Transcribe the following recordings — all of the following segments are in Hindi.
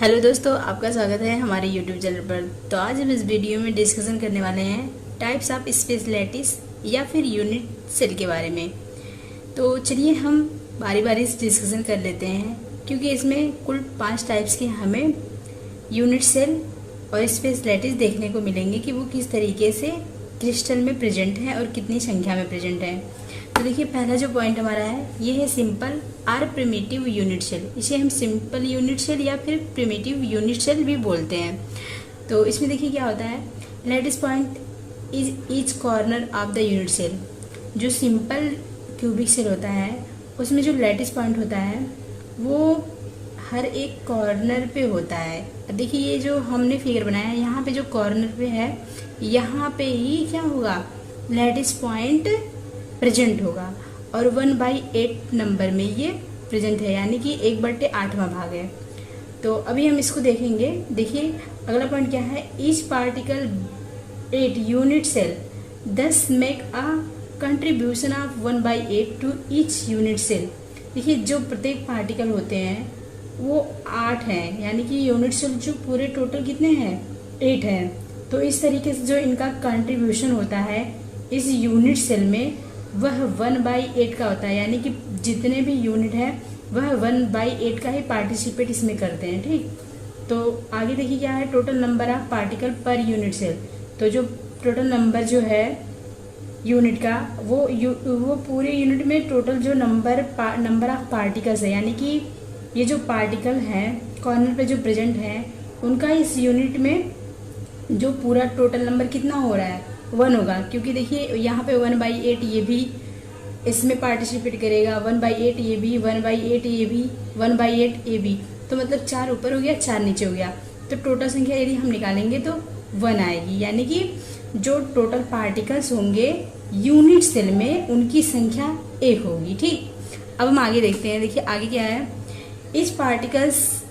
हेलो दोस्तों, आपका स्वागत है हमारे यूट्यूब चैनल पर। तो आज हम इस वीडियो में डिस्कशन करने वाले हैं टाइप्स ऑफ स्पेस लैटिस या फिर यूनिट सेल के बारे में। तो चलिए हम बारी बारी से डिस्कशन कर लेते हैं, क्योंकि इसमें कुल 5 टाइप्स के हमें यूनिट सेल और स्पेस लैटिस देखने को मिलेंगे कि वो किस तरीके से क्रिस्टल में प्रेजेंट है और कितनी संख्या में प्रेजेंट है। तो देखिए, पहला जो पॉइंट हमारा है ये है simple or primitive unit cell. इसे हम सिंपल यूनिट सेल या फिर प्रिमिटिव यूनिट सेल भी बोलते हैं। तो इसमें देखिए क्या होता है, lattice point is each corner of the unit cell. जो सिंपल क्यूबिक सेल होता है उसमें जो लैटिस पॉइंट होता है वो हर एक कॉर्नर पे होता है। देखिए, ये जो हमने फिगर बनाया है यहाँ पे जो कॉर्नर पे है, यहाँ पे ही क्या होगा, लैटिस पॉइंट प्रेजेंट होगा और 1/8 नंबर में ये प्रेजेंट है, यानी कि 1/8वां भाग है। तो अभी हम इसको देखेंगे। देखिए अगला पॉइंट क्या है, each particle 8 unit cell does make a contribution of 1/8 to each unit cell. देखिए, जो प्रत्येक पार्टिकल होते हैं वो 8 हैं, यानी कि यूनिट सेल जो पूरे टोटल कितने हैं, 8 हैं। तो इस तरीके से जो इनका कंट्रीब्यूशन होता है इस यूनिट सेल में वह 1/8 का होता है, यानी कि जितने भी यूनिट है वह 1/8 का ही पार्टिसिपेट इसमें करते हैं। ठीक, तो आगे देखिए क्या है, total number of particle per unit cell. तो जो टोटल नंबर जो है यूनिट का वो पूरे यूनिट में टोटल जो नंबर ऑफ पार्टिकल्स है, यानी कि ये जो पार्टिकल हैं कॉर्नर पे जो प्रेजेंट है उनका इस यूनिट में जो पूरा टोटल नंबर कितना हो रहा है, 1 होगा। क्योंकि देखिए यहाँ पे 1/8 ये भी इसमें पार्टिसिपेट करेगा, 1/8 ये भी, 1/8 ये भी, 1/8 ये भी। तो मतलब 4 ऊपर हो गया, 4 नीचे हो गया। तो टोटल संख्या यदि हम निकालेंगे तो 1 आएगी, यानी कि जो टोटल पार्टिकल्स होंगे यूनिट सेल में उनकी संख्या 1 होगी। ठीक, अब हम आगे देखते हैं। देखिए आगे क्या है, each particles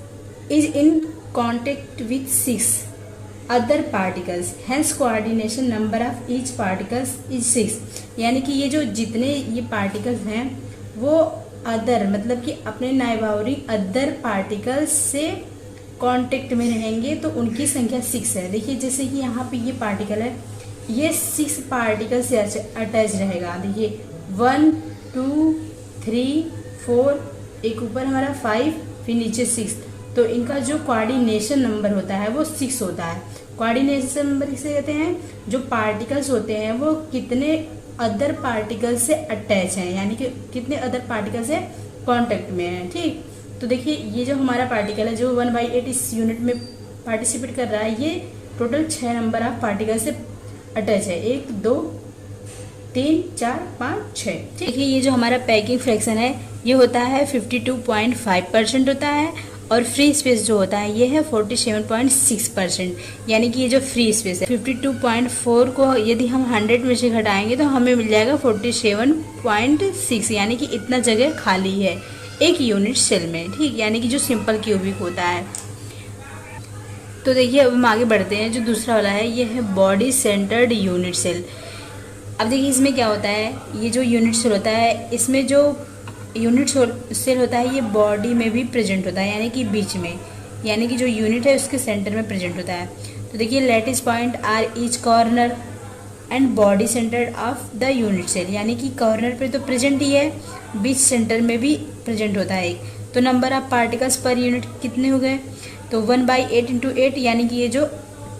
is in contact with 6 other particles, hence coordination number of each particles is 6। यानी कि ये जो जितने ये पार्टिकल्स हैं वो अदर मतलब कि अपने नाइबाउरी अदर पार्टिकल्स से कांटेक्ट में रहेंगे तो उनकी संख्या 6 है। देखिए जैसे कि यहाँ पे ये पार्टिकल है, ये 6 पार्टिकल से अटैच रहेगा। देखिए 1 2 3 4, एक ऊपर हमारा 5, फिर नीचे 6। तो इनका जो कोऑर्डिनेशन नंबर होता है वो 6 होता है। कोऑर्डिनेशन नंबर किसे कहते हैं, जो पार्टिकल्स होते हैं वो कितने अदर पार्टिकल से अटैच हैं, यानी कि कितने अदर पार्टिकल से कांटेक्ट में हैं। ठीक, तो देखिए ये जो हमारा पार्टिकल है जो 1/8 इस यूनिट में पार्टिसिपेट कर रहा है, ये टोटल 6 नंबर ऑफ पार्टिकल से अटैच है, 1 2 3 4 5 6। देखिए ये जो हमारा पैकिंग फ्रैक्शन है ये होता है 52.5% होता है, और फ्री स्पेस जो होता है ये है 47.6%। यानी कि ये जो फ्री स्पेस है 52.4 को यदि हम 100 में से घटाएंगे तो हमें मिल जाएगा 47.6, यानी कि इतना जगह खाली है एक यूनिट सेल में। ठीक, यानी कि जो सिंपल क्यूबिक होता है। तो देखिए अब हम आगे बढ़ते हैं। जो दूसरा वाला है ये है बॉडी सेंटर्ड यूनिट सेल। अब देखिए इसमें क्या होता है, ये जो यूनिट सेल होता है इसमें जो यूनिट सेल होता है ये बॉडी में भी प्रेजेंट होता है, यानी कि बीच में, यानी कि जो यूनिट है उसके सेंटर में प्रेजेंट होता है। तो देखिए lattice point are each corner and body centre of the unit cell, यानी कि कॉर्नर पे तो प्रेजेंट ही है, बीच सेंटर में भी प्रेजेंट होता है एक। तो number of particles per unit कितने हो गए, तो 1/8 × 8, यानी कि ये जो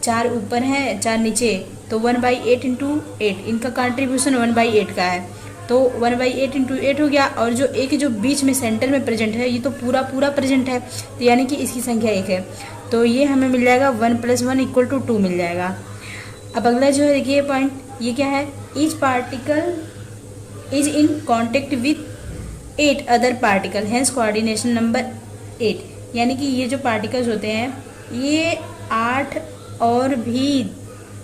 4 ऊपर है 4 नीचे, तो 1/8 × 8 इनका कंट्रीब्यूशन 1/8 का है। तो 1/8 × 8 हो गया, और जो एक जो बीच में सेंटर में प्रेजेंट है ये तो पूरा प्रेजेंट है, तो यानी कि इसकी संख्या 1 है। तो ये हमें मिल जाएगा 1 + 1 = 2 मिल जाएगा। अब अगला जो है देखिए पॉइंट, ये क्या है, each particle is in contact with 8 other particle, hence coordination number 8। यानी कि ये जो पार्टिकल्स होते हैं ये 8 और भी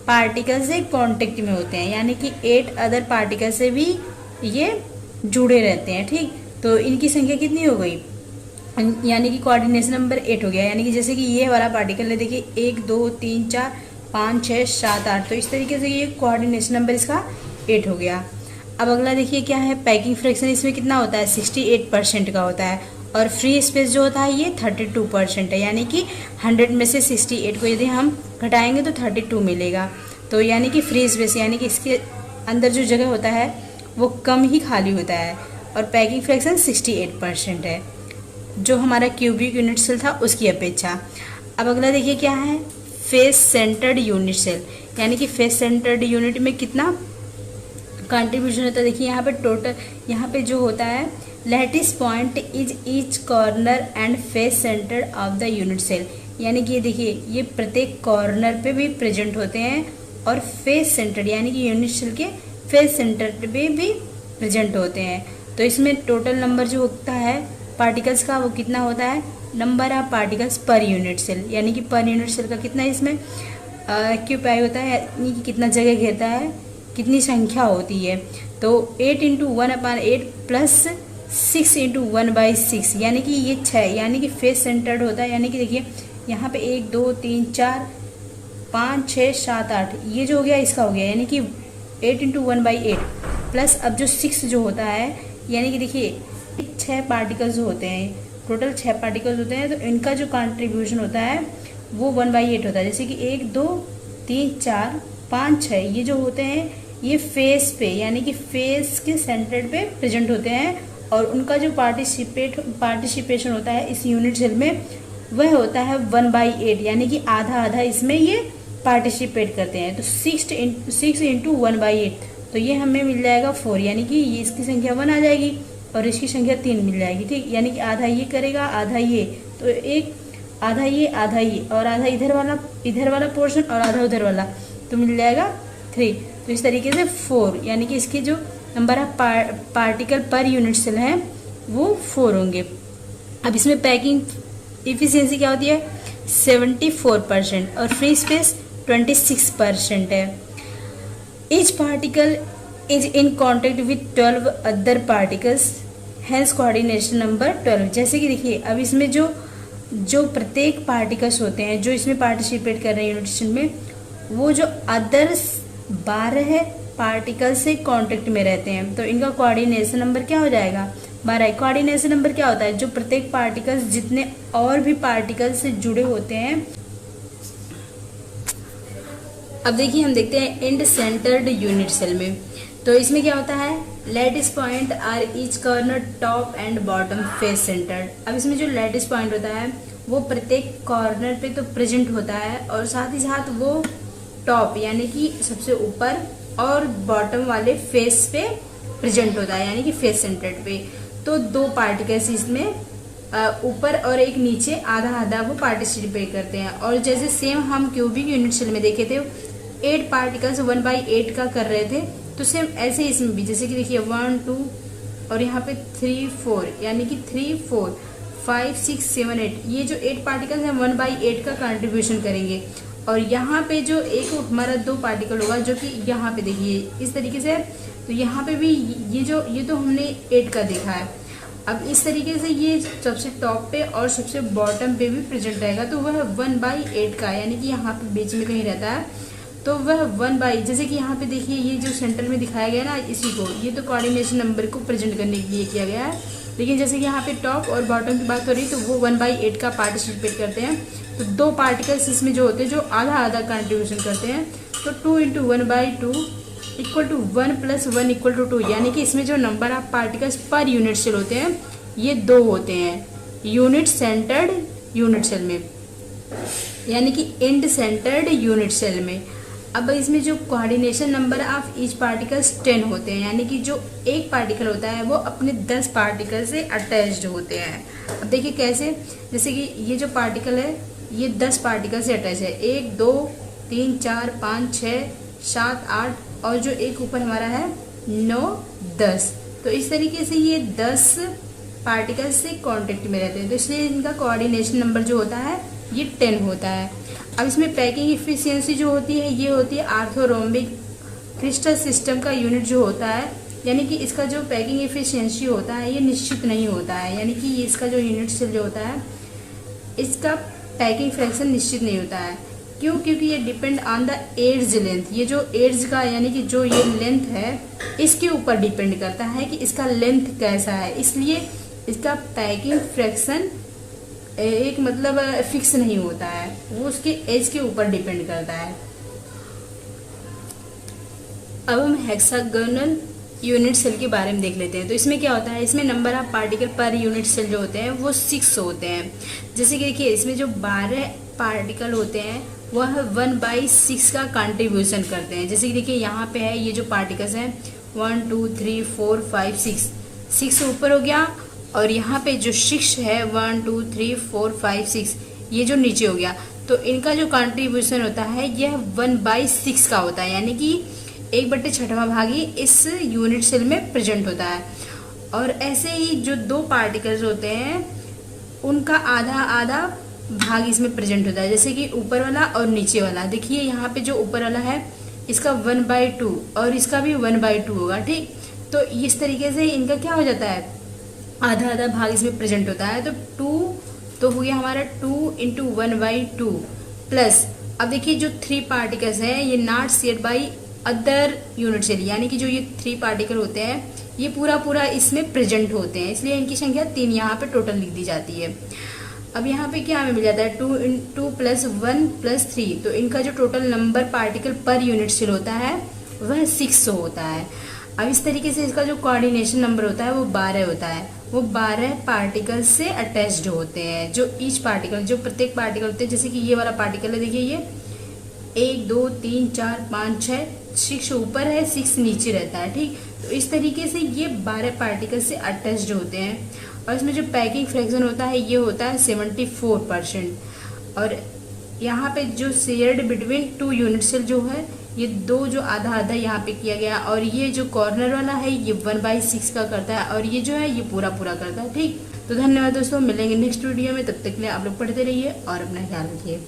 पार्टिकल से कांटेक्ट में होते हैं, यानी कि 8 अदर पार्टिकल से भी ये जुड़े रहते हैं। ठीक, तो इनकी संख्या कितनी हो गई, यानी कि कोऑर्डिनेशन नंबर 8 हो गया। यानी कि जैसे कि ये वाला पार्टिकल है, देखिए 1 2 3 4 5 6 7 8, तो इस तरीके से ये कोऑर्डिनेशन नंबर इसका 8 हो गया। अब अगला देखिए क्या है, पैकिंग फ्रैक्शन। इसमें कितना होता है, 68% का होता है, और फ्री स्पेस जो होता है ये 32% है, यानी कि 100 में से 68 को यदि हम घटाएंगे तो 32 मिलेगा। तो यानी कि फ्री स्पेस यानी कि इसके अंदर जो जगह होता है वो कम ही खाली होता है। और पैकिंग फ्रैक्शन 68% है जो हमारा क्यूबिक यूनिट सेल था उसकी अपेक्षा। अब अगला देखिए क्या है, फेस सेंटर्ड यूनिट सेल, यानी कि फेस सेंटर्ड यूनिट में कितना कंट्रीब्यूशन होता है। देखिए यहाँ पे टोटल, यहाँ पे जो होता है lattice point is each corner and face centre of the unit cell, यानी कि ये देखिए ये प्रत्येक कॉर्नर पे भी प्रेजेंट होते हैं और फेस सेंटर यानी कि यूनिट सेल के फेस सेंटर पे भी प्रेजेंट होते हैं। तो इसमें टोटल नंबर जो होता है पार्टिकल्स का वो कितना होता है, number of particles per unit cell, यानी कि पर यूनिट सेल का कितना इसमें ऑक्यूपाई होता है, यानी कि कितना जगह घेरता है, कितनी संख्या होती है। तो 8 × 1/8 प्लस 6 × 1/6, यानी कि ये 6, यानी कि फेस सेंटर्ड होता है। यानी कि देखिए यहाँ पे 1 2 3 4 5 6 7 8 ये जो हो गया इसका हो गया, यानी कि 8 × 1/8 प्लस अब जो 6 जो होता है, यानी कि देखिए 6 पार्टिकल्स होते हैं, टोटल 6 पार्टिकल्स होते हैं। तो इनका जो कंट्रीब्यूशन होता है वो 1/8 होता है। जैसे कि 1 2 3 4 5 6 ये जो होते हैं ये फेस पे यानी कि फेस के सेंटर पे प्रेजेंट होते हैं और उनका जो पार्टिसिपेशन होता है इस यूनिट सेल में वह होता है 1/8, यानी कि आधा आधा इसमें ये पार्टिसिपेट करते हैं। तो 6 × 1/8 तो ये हमें मिल जाएगा 4, यानी कि ये इसकी संख्या 1 आ जाएगी और इसकी संख्या 3 मिल जाएगी। ठीक, यानी कि आधा ये करेगा आधा ये, तो एक आधा ये और आधा इधर वाला पोर्शन और आधा उधर वाला, तो मिल जाएगा 3। तो इस तरीके से 4, यानी कि इसके जो number of particle per unit cell हैं वो 4 होंगे। अब इसमें पैकिंग इफिशियंसी क्या होती है 74% और फ्री स्पेस 26% है। Each particle is in contact with 12 other particles, hence coordination number 12। जैसे कि देखिए अब इसमें जो प्रत्येक पार्टिकल्स होते हैं जो इसमें पार्टिसिपेट कर रहे हैं यूनिट सेल में, वो जो अदर्स 12 पार्टिकल से कांटेक्ट में रहते हैं, तो इनका कोऑर्डिनेशन नंबर क्या हो जाएगा 12। कोऑर्डिनेशन नंबर क्या होता है, जो प्रत्येक पार्टिकल्स जितने और भी पार्टिकल्स से जुड़े होते हैं। अब देखिए हम देखते हैं एंड सेंटर्ड यूनिट सेल में, तो इसमें क्या होता है lattice point are each corner top and bottom face centred. अब इसमें जो लैटिस पॉइंट होता है वो प्रत्येक कॉर्नर पे तो प्रेजेंट होता है और साथ ही साथ वो टॉप यानी कि सबसे ऊपर और बॉटम वाले फेस पे प्रेजेंट होता है, यानी कि फेस सेंटर्ड पे। तो 2 पार्टिकल्स इसमें ऊपर और एक नीचे आधा आधा वो पार्टिसिपेट करते हैं। और जैसे सेम हम क्यूबिक यूनिट सेल में देखे थे 8 पार्टिकल्स 1/8 का कर रहे थे, तो सेम ऐसे इसमें भी, जैसे कि देखिए 1 2 और यहाँ पे 3 4, यानी कि 3 4 5 6 7 8 ये जो 8 पार्टिकल्स हैं 1/8 का कंट्रीब्यूशन करेंगे। और यहाँ पे जो एक हमारा 2 पार्टिकल होगा जो कि यहाँ पे देखिए इस तरीके से, तो यहाँ पे भी ये तो हमने 8 का देखा है। अब इस तरीके से ये सबसे टॉप पे और सबसे बॉटम पे भी प्रेजेंट रहेगा, तो वह 1/8 का, यानी कि यहाँ पे बीच में कहीं रहता है, तो वह 1/, जैसे कि यहाँ पे देखिए ये जो सेंटर में दिखाया गया ना इसी को, ये तो कोऑर्डिनेशन नंबर को प्रेजेंट करने के लिए किया गया है। लेकिन जैसे कि यहाँ पे टॉप और बॉटम की बात हो रही तो वो 1/8 का पार्टिसिपेट करते हैं। तो 2 पार्टिकल्स इसमें जो होते हैं जो आधा आधा कंट्रीब्यूशन करते हैं, तो 2 × 1/2 = 1 + 1 = 2, यानी कि इसमें जो number of particles per unit cell होते हैं ये 2 होते हैं यूनिट सेंटर्ड यूनिट सेल में, यानी कि एंड सेंटर्ड यूनिट सेल में। अब इसमें जो coordination number of each particles 10 होते हैं, यानी कि जो एक पार्टिकल होता है वो अपने 10 पार्टिकल से अटैच्ड होते हैं। अब देखिए कैसे, जैसे कि ये जो पार्टिकल है ये 10 पार्टिकल से अटैच है, 1 2 3 4 5 6 7 8 और जो एक ऊपर हमारा है 9 10। तो इस तरीके से ये 10 पार्टिकल्स से कांटेक्ट में रहते हैं, तो इसलिए इनका कोऑर्डिनेशन नंबर जो होता है ये 10 होता है। अब इसमें पैकिंग इफिशियंसी जो होती है ये होती है ऑर्थोरोम्बिक क्रिस्टल सिस्टम का यूनिट जो होता है, यानी कि इसका जो पैकिंग इफिशियंसी होता है ये निश्चित नहीं होता है, यानी कि इसका जो यूनिट सेल जो होता है इसका पैकिंग फ्रैक्शन निश्चित नहीं होता है। क्यों? क्योंकि ये depend on the edge length, ये जो एड्ज का यानी कि जो ये लेंथ है इसके ऊपर डिपेंड करता है कि इसका लेंथ कैसा है, इसलिए इसका पैकिंग फ्रैक्शन एक मतलब फिक्स नहीं होता है, वो उसके एज के ऊपर डिपेंड करता है। अब हम हेक्सागोनल यूनिट सेल के बारे में देख लेते हैं। तो इसमें क्या होता है, इसमें number of particle per unit cell जो होते हैं वो 6 होते हैं। जैसे कि देखिए इसमें जो 12 पार्टिकल होते हैं वह 1/6 का कंट्रीब्यूशन करते हैं। जैसे कि देखिए यहाँ पे है, ये जो पार्टिकल्स हैं 1 2 3 4 5 6, 6 ऊपर हो गया, और यहाँ पे जो 6 है 1 2 3 4 5 6, ये जो नीचे हो गया। तो इनका जो कंट्रीब्यूशन होता है यह 1/6 का होता है, यानी कि 1/6वां भाग ही इस यूनिट सेल में प्रेजेंट होता है। और ऐसे ही जो 2 पार्टिकल्स होते हैं उनका आधा आधा भाग इसमें प्रेजेंट होता है, जैसे कि ऊपर वाला और नीचे वाला। देखिए यहाँ पे जो ऊपर वाला है इसका 1/2 और इसका भी 1/2 होगा, ठीक। तो इस तरीके से इनका क्या हो जाता है, आधा आधा भाग इसमें प्रेजेंट होता है। तो 2 तो हो गया हमारा 2 × 1/2 प्लस, अब देखिए जो 3 पार्टिकल्स हैं ये not shared by other unit cell, यानी कि जो ये 3 पार्टिकल होते हैं ये पूरा इसमें प्रेजेंट होते हैं, इसलिए इनकी संख्या 3 यहाँ पे टोटल लिख दी जाती है। अब यहाँ पे क्या हमें मिल जाता है 2 × 2 + 1 + 3, तो इनका जो total number particle per unit cell होता है वह 600 होता है। अब इस तरीके से इसका जो कोऑर्डिनेशन नंबर होता है वो 12 होता है, वो 12 पार्टिकल से अटैच्ड होते हैं। जो ईच पार्टिकल, जो प्रत्येक पार्टिकल होते हैं, जैसे कि ये वाला पार्टिकल है, देखिए ये 1 2 3 4 5 6, 6 ऊपर है 6 नीचे रहता है, ठीक। तो इस तरीके से ये 12 पार्टिकल से अटैच्ड होते हैं। और इसमें जो पैकिंग फ्रैक्शन होता है ये होता है 74%। और यहाँ पे जो शेयर्ड बिटवीन 2 यूनिट सेल जो है ये 2 जो आधा आधा यहाँ पे किया गया, और ये जो कॉर्नर वाला है ये 1/6 का करता है, और ये जो है ये पूरा करता है, ठीक। तो धन्यवाद दोस्तों, मिलेंगे नेक्स्ट वीडियो में, तब तक के लिए आप लोग पढ़ते रहिए और अपना ख्याल रखिए।